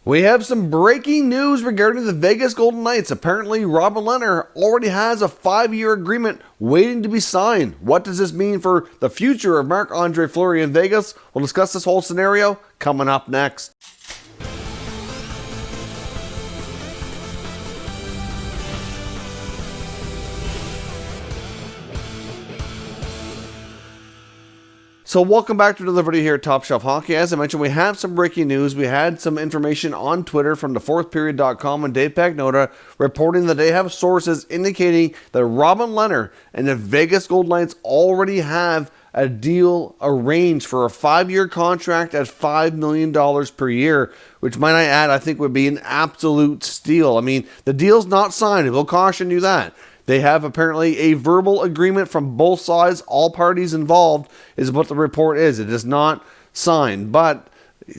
We have some breaking news regarding the Vegas Golden Knights. Apparently, Robin Lehner already has a 5-year agreement waiting to be signed. What does this mean for the future of Marc-Andre Fleury in Vegas? We'll discuss this whole scenario coming up next. So welcome back to another video here at Top Shelf Hockey. As I mentioned, we have some breaking news. We had some information on Twitter from thefourthperiod.com and Dave Pagnotta reporting that they have sources indicating that Robin Lehner and the Vegas Golden Knights already have a deal arranged for a 5-year contract at $5 million per year, which, might I add, I think would be an absolute steal. I mean, the deal's not signed. We'll caution you that. They have apparently a verbal agreement from both sides. All parties involved is what the report is. It is not signed, but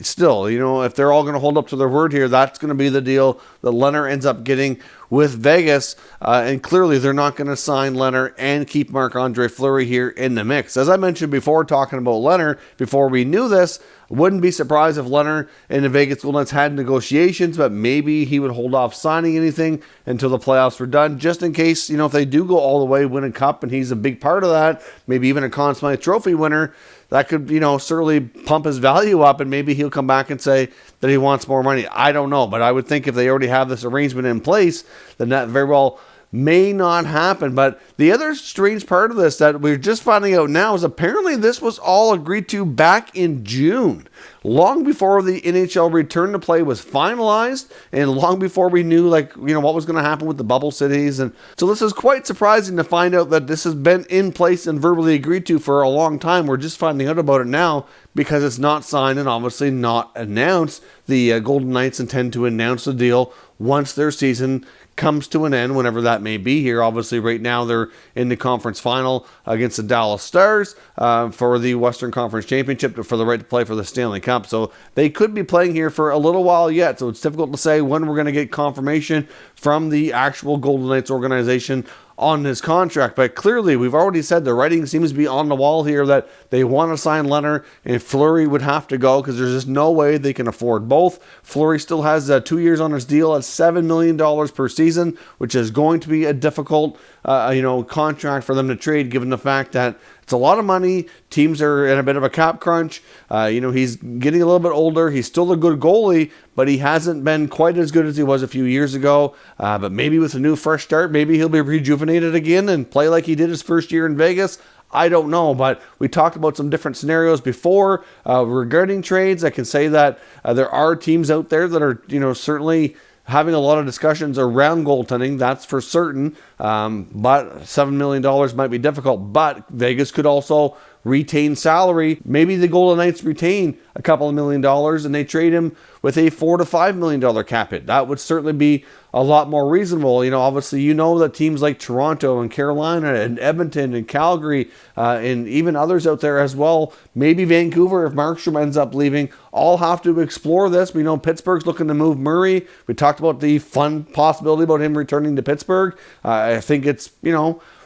still, if they're all going to hold up to their word here, that's going to be the deal that Lehner ends up getting with Vegas. And clearly, they're not going to sign Lehner and keep Marc-Andre Fleury here in the mix. As I mentioned before, talking about Lehner, before we knew this, wouldn't be surprised if Lehner and the Vegas Golden Knights had negotiations, but maybe he would hold off signing anything until the playoffs were done, just in case, if they do go all the way, win a cup, and he's a big part of that, maybe even a Conn Smythe Trophy winner, that could, certainly pump his value up, and maybe he'll come back and say that he wants more money. I don't know, but I would think if they already have this arrangement in place, then that very well may not happen. But the other strange part of this that we're just finding out now is apparently this was all agreed to back in June, long before the NHL return to play was finalized, and long before we knew what was going to happen with the bubble cities. And so this is quite surprising to find out that this has been in place and verbally agreed to for a long time. We're just finding out about it now because it's not signed and obviously not announced. The Golden Knights intend to announce the deal once their season comes to an end, whenever that may be here. Obviously, right now they're in the conference final against the Dallas Stars for the Western Conference Championship for the right to play for the Stanley Cup. So they could be playing here for a little while yet. So it's difficult to say when we're going to get confirmation from the actual Golden Knights organization on his contract. But clearly, we've already said the writing seems to be on the wall here that they want to sign Lehner, and Fleury would have to go because there's just no way they can afford both. Fleury still has 2 years on his deal at $7 million per season, which is going to be a difficult contract for them to trade, given the fact that it's a lot of money. Teams are in a bit of a cap crunch. He's getting a little bit older. He's still a good goalie, but he hasn't been quite as good as he was a few years ago. But maybe with a new fresh start, maybe he'll be rejuvenated again and play like he did his first year in Vegas. I don't know, but we talked about some different scenarios before regarding trades. I can say that there are teams out there that are, certainly having a lot of discussions around goaltending, that's for certain. But $7 million might be difficult. But Vegas could also retain salary. Maybe the Golden Knights retain a couple of $1 million and they trade him with a $4 to $5 million cap hit. That would certainly be a lot more reasonable. Obviously, that teams like Toronto and Carolina and Edmonton and Calgary and even others out there as well, maybe Vancouver, if Markstrom ends up leaving, all have to explore this. We know Pittsburgh's looking to move Murray. We talked about the fun possibility about him returning to Pittsburgh. I think it's,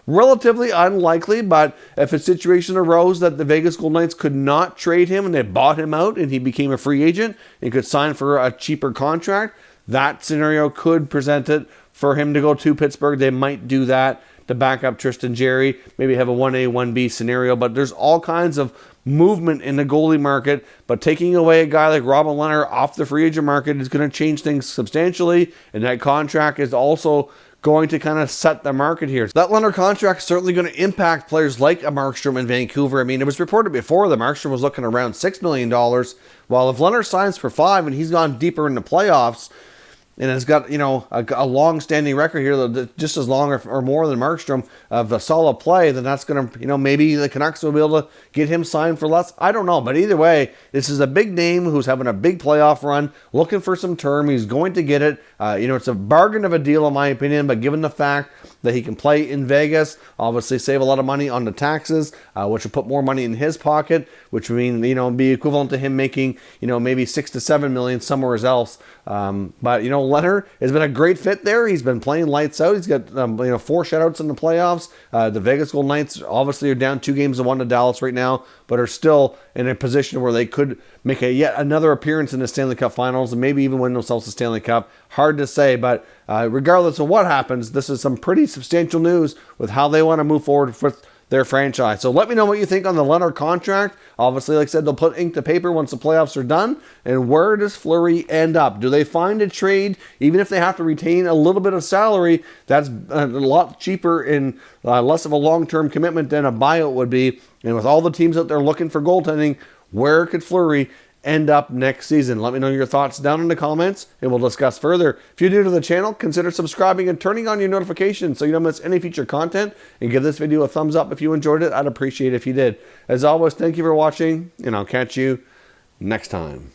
relatively unlikely, but if a situation arose that the Vegas Golden Knights could not trade him and they bought him out and he became a free agent and could sign for a cheaper contract, that scenario could present it for him to go to Pittsburgh. They might do that to back up Tristan Jarry, maybe have a 1A, 1B scenario, but there's all kinds of movement in the goalie market. But taking away a guy like Robin Lehner off the free agent market is going to change things substantially, and that contract is also going to kind of set the market here. So that Lehner contract is certainly going to impact players like a Markstrom in Vancouver. I mean, it was reported before that Markstrom was looking around $6 million, while if Lehner signs for $5 million and he's gone deeper in the playoffs, and has got, a long-standing record here, that just as long or more than Markstrom of a solid play, then that's going to, maybe the Canucks will be able to get him signed for less. I don't know. But either way, this is a big name who's having a big playoff run, looking for some term. He's going to get it. It's a bargain of a deal, in my opinion, but given the fact that he can play in Vegas, obviously save a lot of money on the taxes, which will put more money in his pocket, which would mean, be equivalent to him making, maybe $6 to $7 million somewhere else. But, Lehner has been a great fit there. He's been playing lights out. He's got, 4 shutouts in the playoffs. The Vegas Golden Knights obviously are down 2-1 to Dallas right now, but are still in a position where they could make yet another appearance in the Stanley Cup Finals and maybe even win themselves the Stanley Cup. Hard to say, but regardless of what happens, this is some pretty substantial news with how they want to move forward with their franchise. So let me know what you think on the Lehner contract. Obviously, like I said, they'll put ink to paper once the playoffs are done. And where does Fleury end up? Do they find a trade, even if they have to retain a little bit of salary, that's a lot cheaper and less of a long-term commitment than a buyout would be? And with all the teams out there looking for goaltending, where could Fleury end up next season? Let me know your thoughts down in the comments and we'll discuss further. If you're new to the channel, consider subscribing and turning on your notifications so you don't miss any future content, and give this video a thumbs up if you enjoyed it. I'd appreciate it if you did. As always, thank you for watching, and I'll catch you next time.